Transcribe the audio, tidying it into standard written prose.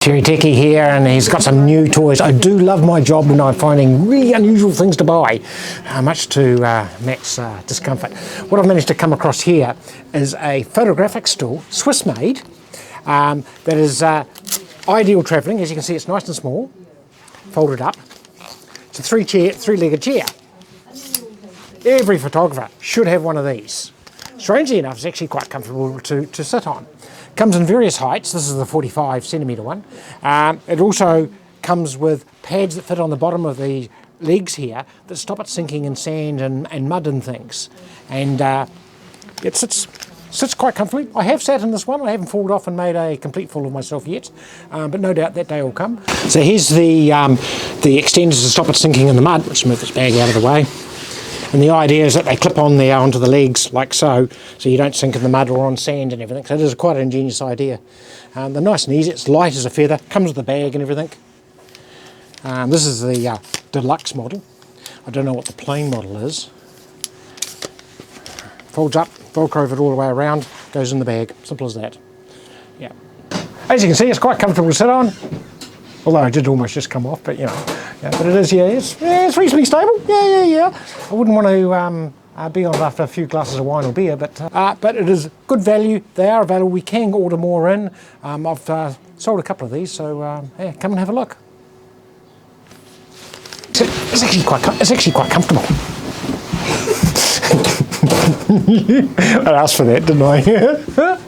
Cherry Techie here, and he's got some new toys. I do love my job when I'm finding really unusual things to buy, much to Matt's discomfort. What I've managed to come across here is a photographic stool, Swiss made, that is ideal travelling. As you can see, it's nice and small, folded up. It's a three-legged chair. Every photographer should have one of these. Strangely enough, it's actually quite comfortable to sit on. Comes in various heights. This is the 45cm one. It also comes with pads that fit on the bottom of the legs here that stop it sinking in sand and mud and things. And it sits quite comfortably. I have sat in this one. I haven't fallen off and made a complete fool of myself yet, but no doubt that day will come. So here's the extenders to stop it sinking in the mud. Let's move this bag out of the way. And the idea is that they clip on there onto the legs like so you don't sink in the mud or on sand and everything. So it is quite an ingenious idea. They're nice and easy. It's light as a feather. Comes with a bag and everything. This is the deluxe model. I don't know what the plain model is. Folds up, velcro it all the way around, goes in the bag. Simple as that. Yeah. As you can see, it's quite comfortable to sit on. Although it did almost just come off, but you know. Yeah, but it is, it's reasonably stable. Yeah. I wouldn't want to be on it after a few glasses of wine or beer, but it is good value. They are available. We can order more in. I've sold a couple of these, so yeah, come and have a look. It's actually quite comfortable. I asked for that, didn't I?